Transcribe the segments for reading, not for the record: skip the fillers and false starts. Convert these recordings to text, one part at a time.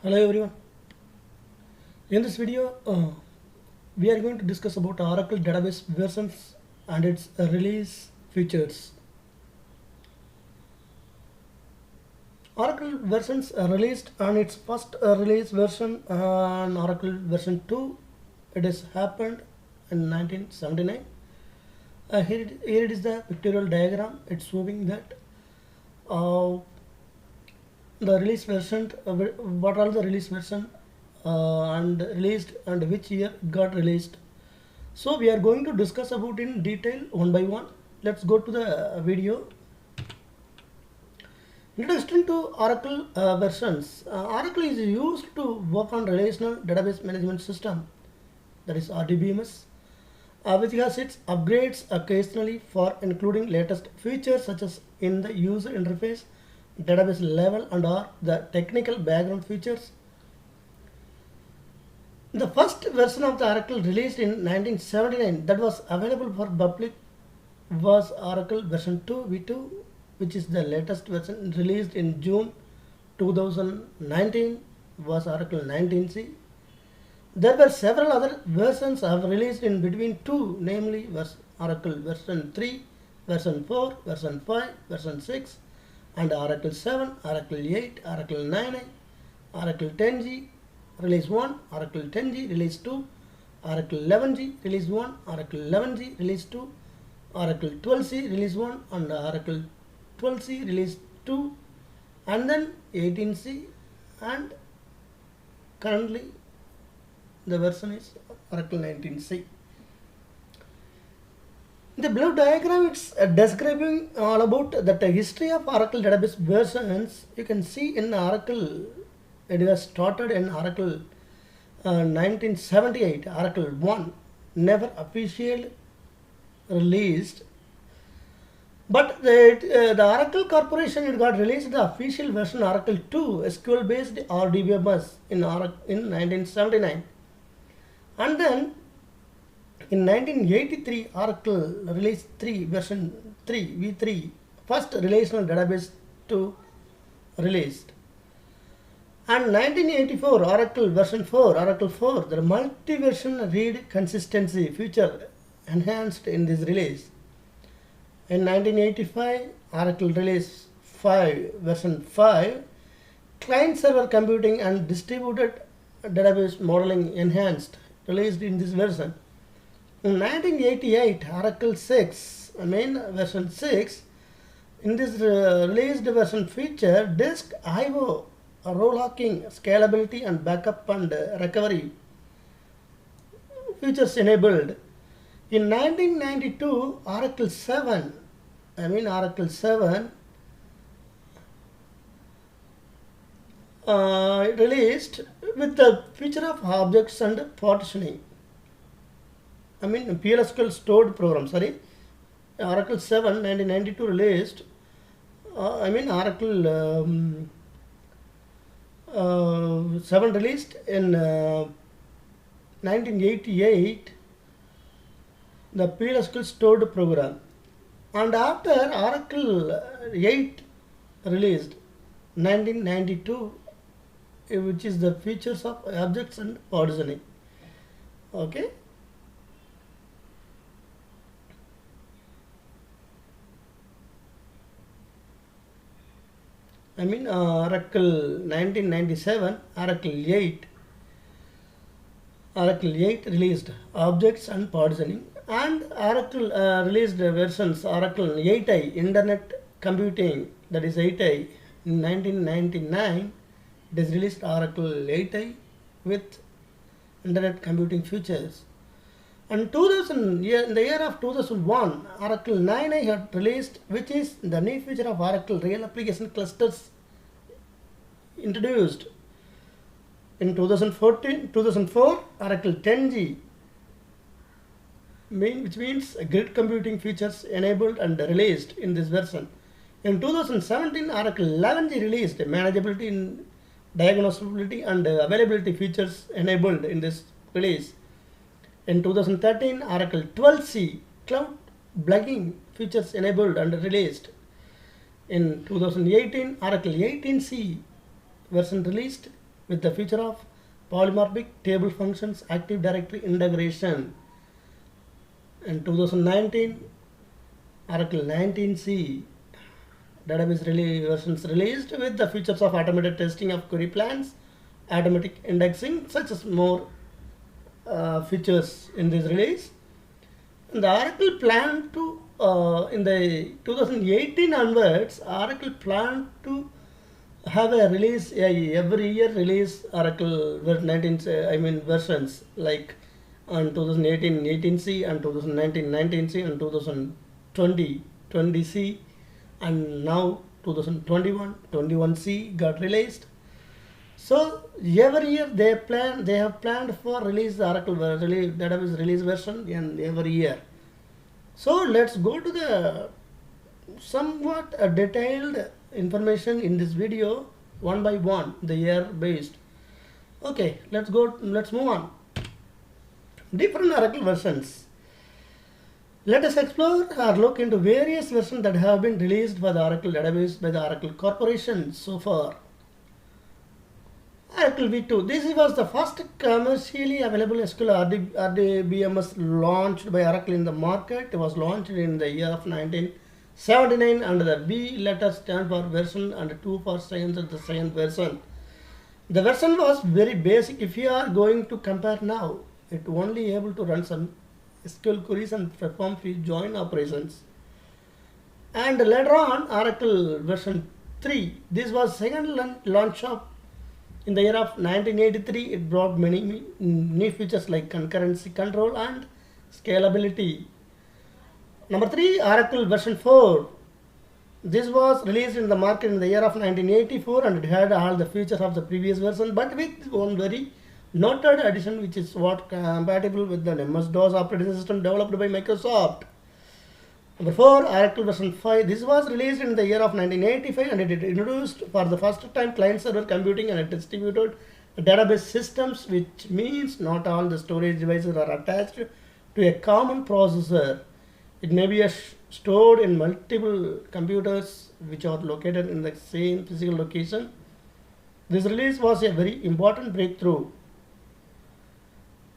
Hello everyone. In this video, we are going to discuss about Oracle database versions and its release features. Oracle versions released on its first release version on Oracle version 2. It has happened in 1979. Here it is the pictorial diagram. It's showing that uh, the release version, what are the release version and released and which year it got released. So we are going to discuss about in detail one by one. Let's go to the video. Introduction to Oracle versions. Oracle is used to work on relational database management system, that is RDBMS, which has its upgrades occasionally for including latest features such as in the user interface, database level and or the technical background features. The first version of the Oracle released in 1979 that was available for public was Oracle version 2 V2, which is the latest version released in June 2019 was Oracle 19C. There were several other versions have released in between two, namely Oracle version 3, version 4, version 5, version 6, and Oracle 7, Oracle 8, Oracle 9, Oracle 10G, release 1, Oracle 10G, release 2, Oracle 11G, release 1, Oracle 11G, release 2, Oracle 12C, release 1, and Oracle 12C, release 2, and then 18C, and currently the version is Oracle 19C. The below diagram it's describing all about the history of Oracle database versions. You can see in Oracle, it was started in Oracle 1978, Oracle 1, never officially released. But the Oracle Corporation, it got released the official version Oracle 2 SQL based RDBMS in 1979. And then in 1983, Oracle released 3 version 3 V3, first relational database 2 released. And 1984, Oracle version 4, Oracle 4, the multi-version read consistency feature enhanced in this release. In 1985, Oracle release 5, version 5, client-server computing and distributed database modeling enhanced, released in this version. In 1988, Oracle 6, version 6, in this released version feature disk I/O, role hooking, scalability and backup and recovery features enabled. In 1992, Oracle 7, Oracle 7 released with the feature of objects and partitioning. PLSQL stored program, Oracle 7, 1992 released, Oracle 7 released in 1988, the PLSQL stored program. And after Oracle 8 released 1992, which is the features of objects and partitioning. Okay. Oracle 1997, Oracle 8 released objects and partitioning, and Oracle released versions Oracle 8i Internet Computing, that is 8i in 1999. It is released Oracle 8i with Internet Computing features. And in the year of 2001, Oracle 9i had released, which is the new feature of Oracle Real Application Clusters introduced. In 2004, Oracle 10G, which means grid computing features enabled and released in this version. In 2017, Oracle 11G released manageability, diagnosability and availability features enabled in this release. In 2013, Oracle 12C cloud blogging features enabled and released. In 2018, Oracle 18C version released. with the feature of polymorphic table functions Active Directory integration. In 2019, Oracle 19c database versions released with the features of automated testing of query plans, automatic indexing, such as more features in this release. And the Oracle planned to in the 2018 onwards, Oracle planned to have a release every year release Oracle 19 versions like on 2018 18c and 2019 19c and 2020 20c and now 2021 21c got released. So every year they have planned for release the Oracle database release version and every year. So let's go to the somewhat detailed information in this video one by one, the year based. Okay, let's move on. Different Oracle versions. Let us explore or look into various versions that have been released by the Oracle database by the Oracle Corporation so far. Oracle V2. This was the first commercially available SQL RDBMS launched by Oracle in the market. It was launched in the year of 1979 and the V letter stands for version and 2 for science and the science version. The version was very basic. If you are going to compare now, it only able to run some SQL queries and perform few join operations. And later on, Oracle version 3. This was second launch of in the year of 1983. It brought many new features like concurrency control and scalability. Number 3, Oracle version 4. This was released in the market in the year of 1984 and it had all the features of the previous version but with one very noted addition, which is what compatible with the MS-DOS operating system developed by Microsoft. Number 4, Oracle version 5. This was released in the year of 1985 and it introduced for the first time client-server computing and it distributed database systems, which means not all the storage devices are attached to a common processor. It may be stored in multiple computers which are located in the same physical location. This release was a very important breakthrough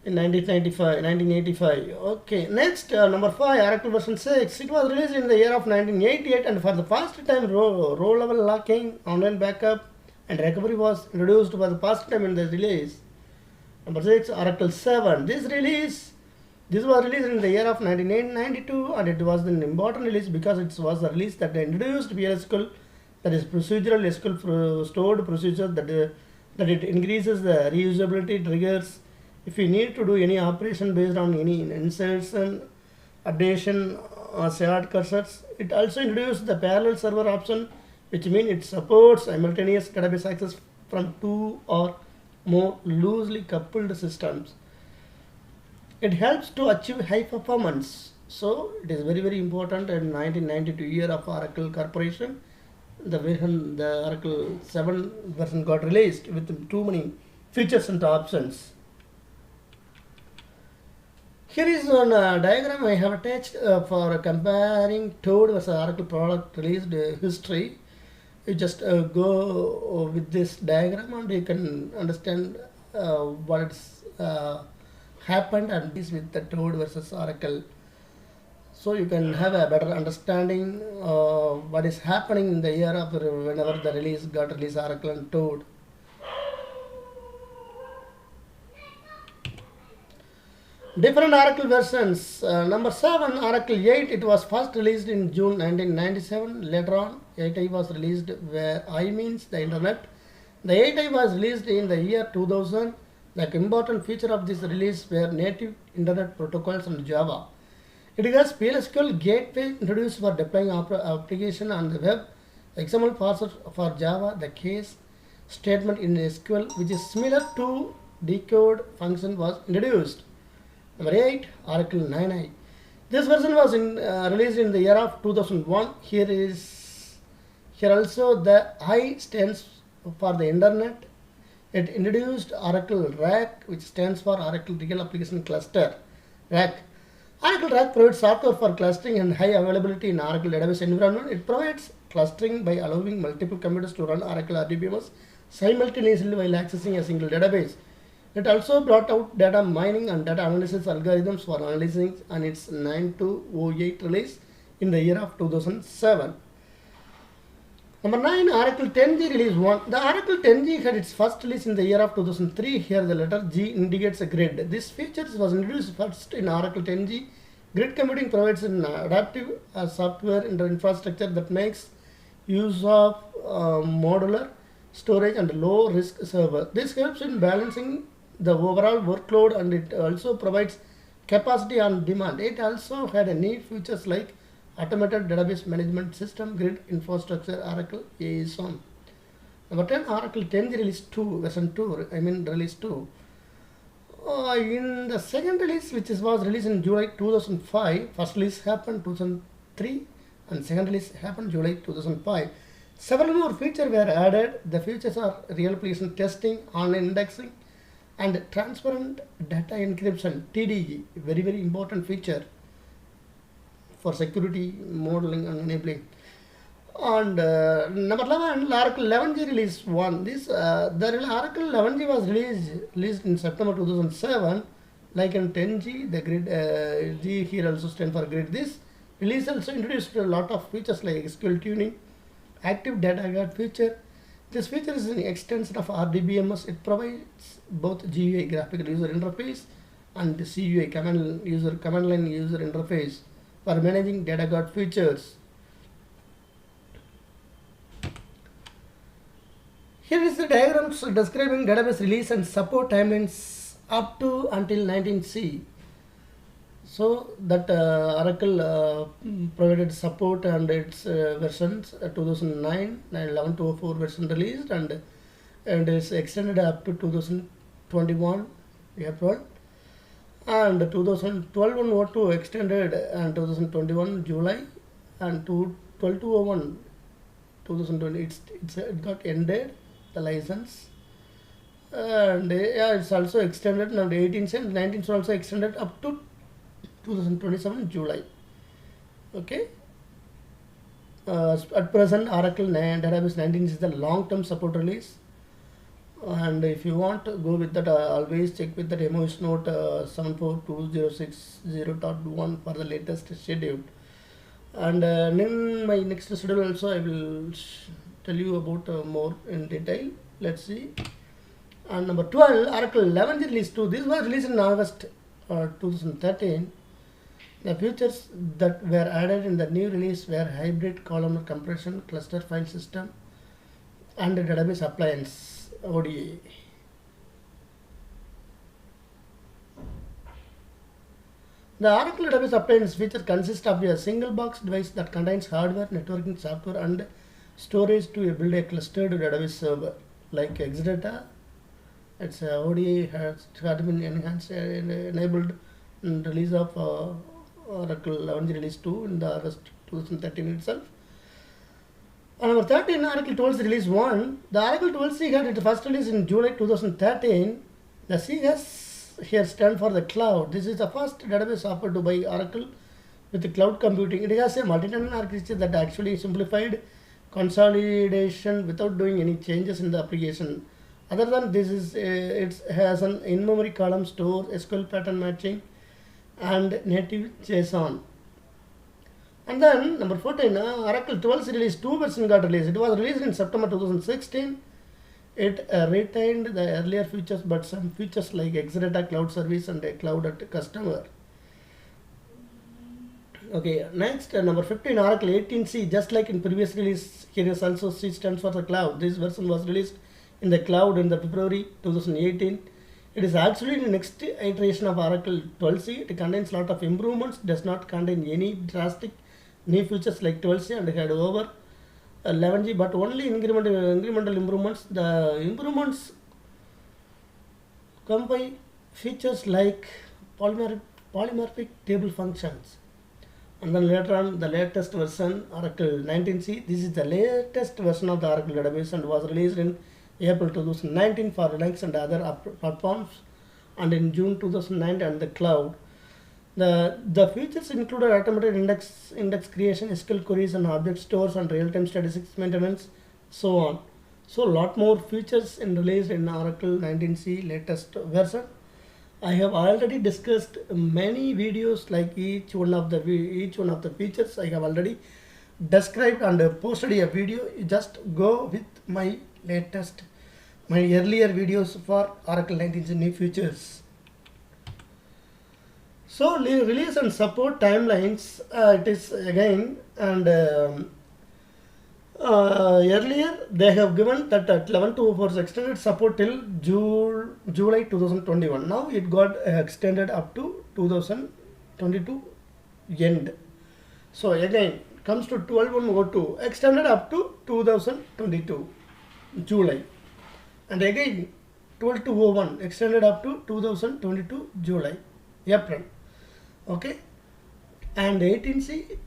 in 1985. Okay, next number 5, Oracle version 6. It was released in the year of 1988 and for the first time row level locking, online backup and recovery was introduced for the first time in the release. Number 6, Oracle 7. This was released in the year of 1992 and it was an important release because it was a release that introduced PLSQL, that is procedural SQL stored procedure that it increases the reusability triggers if you need to do any operation based on any insertion, updation or shared cursors. It also introduced the parallel server option, which means it supports simultaneous database access from 2 or more loosely coupled systems. It helps to achieve high performance. So it is very very important. In 1992 year of Oracle Corporation, the Oracle 7 version got released with too many features and options. Here is one diagram I have attached for comparing Toad versus Oracle product released history. You just go with this diagram and you can understand what it's happened and this with the Toad versus Oracle. So you can have a better understanding what is happening in the year of whenever the release got released Oracle and Toad. Different Oracle versions. Number 7, Oracle 8. It was first released in June 1997. Later on, 8i was released where I means the internet. The 8i was released in the year 2000. The important feature of this release were native internet protocols and Java. It has PLSQL gateway introduced for deploying application on the web. The XML parser for Java, the case statement in SQL, which is similar to decode function, was introduced. Number 8, Oracle 9i. This version was released in the year of 2001. Here also the I stands for the internet. It introduced Oracle RAC, which stands for Oracle Real Application Cluster. RAC. Oracle RAC provides software for clustering and high availability in Oracle database environment. It provides clustering by allowing multiple computers to run Oracle RDBMS simultaneously while accessing a single database. It also brought out data mining and data analysis algorithms for analyzing on its 9208 release in the year of 2007. Number 9, Oracle 10G release 1. The Oracle 10G had its first release in the year of 2003. Here the letter G indicates a grid. This feature was introduced first in Oracle 10G. Grid computing provides an adaptive software infrastructure that makes use of modular storage and low risk server. This helps in balancing the overall workload, and it also provides capacity on demand. It also had a neat features like automated database management system, grid infrastructure, Oracle ASON. Number 10, Oracle 10G release 2, version 2, release 2. In the second release, which was released in July 2005, first release happened 2003 and second release happened July 2005. Several more features were added. The features are real application testing, online indexing, and transparent data encryption, TDE, very very important feature for security modeling and enabling. And number 11, Oracle 11G release 1. The Oracle 11G was released in September 2007. Like in 10G, the grid G here also stands for grid. This release also introduced a lot of features like SQL tuning, active data guard feature. This feature is an extension of RDBMS. It provides both GUI, graphical user interface, and CUI, command line user interface, for managing data guard features. Here is the diagrams describing database release and support timelines up to until 19C. So that Oracle provided support and its versions 2009 and 11.04 version released, and is extended up to 2021 April, and 2012 102 extended, and 2021 July, and 12.201 2020 it got ended the license, and it's also extended, and 18 and 19 is also extended up to 2027 July. Okay. At present, Oracle Database 19 is the long-term support release, and if you want to go with that, always check with the MOS note 7426060.1 for the latest schedule. And in my next schedule also I will tell you about more in detail. Let's see. And number 12, Oracle 11G release 2. This was released in August 2013. The features that were added in the new release were hybrid columnar compression, cluster file system, and database appliance ODA. The Oracle Database Appliance feature consists of a single box device that contains hardware, networking software, and storage to build a clustered database server. Like Exadata, its ODA has been enhanced and enabled in release of Oracle 11G release 2 in the August 2013 itself. And number 13, Oracle 12C release 1. The Oracle 12C got its first release in July 2013. The CS here stand for the cloud. This is the first database offered by Oracle with the cloud computing. It has a multi-tenant architecture that actually simplified consolidation without doing any changes in the application. Other than this, it has an in-memory column store, SQL pattern matching, and native JSON. And then number 14, Oracle 12 release 2 version got released. It was released in September 2016. It retained the earlier features, but some features like Exadata cloud service and a cloud at customer. Okay, next number 15, Oracle 18C. Just like in previous release, here is also C stands for the cloud. This version was released in the cloud in the February 2018. It is actually the next iteration of Oracle 12C. It contains a lot of improvements, does not contain any drastic new features like 12C and had over 11G, but only incremental improvements. The improvements come by features like polymorphic table functions. And then later on, the latest version, Oracle 19C. This is the latest version of the Oracle database and was released in April 2019 for Linux and other platforms, and in June 2019 on the cloud. The features included automated index creation, SQL queries and object stores, and real-time statistics maintenance, so on. So lot more features in released in Oracle 19c latest version. I have already discussed many videos, like each one of the features I have already described and posted a video. You just go with my earlier videos for Oracle 19c new features. So release and support timelines, it is again, and earlier they have given that at 11.204 extended support till July 2021. Now it got extended up to 2022 end. So again comes to 12.102 extended up to 2022 July, and again 12.201 extended up to 2022 July, April. Okay, and 18c,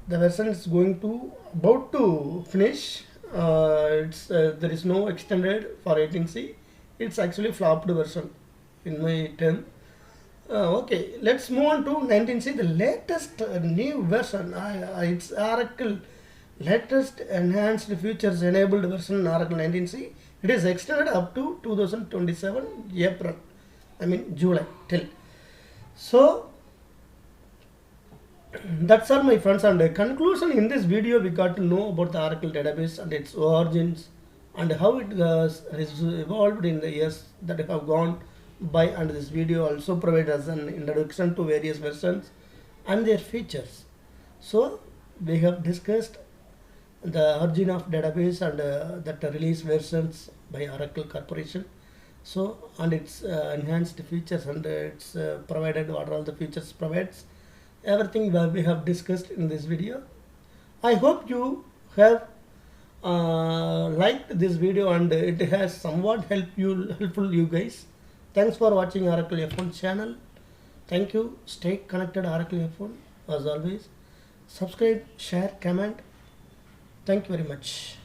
the version is going to about to finish. There is no extended for 18c. It's actually flopped version in my term. Okay, let's move on to 19c, the latest new version. It's Oracle latest enhanced features enabled version Oracle 19c. It is extended up to 2027 April, July till. So that's all, my friends. And conclusion, in this video we got to know about the Oracle database and its origins and how it has evolved in the years that have gone by, and this video also provides us an introduction to various versions and their features. So we have discussed the origin of database and that release versions by Oracle Corporation. So, and its enhanced features and its provided, what all the features provides, everything we have discussed in this video. I hope you have liked this video and it has somewhat helpful you guys. Thanks for watching Oracle F1 channel. Thank you. Stay connected Oracle F1 as always. Subscribe, share, comment. Thank you very much.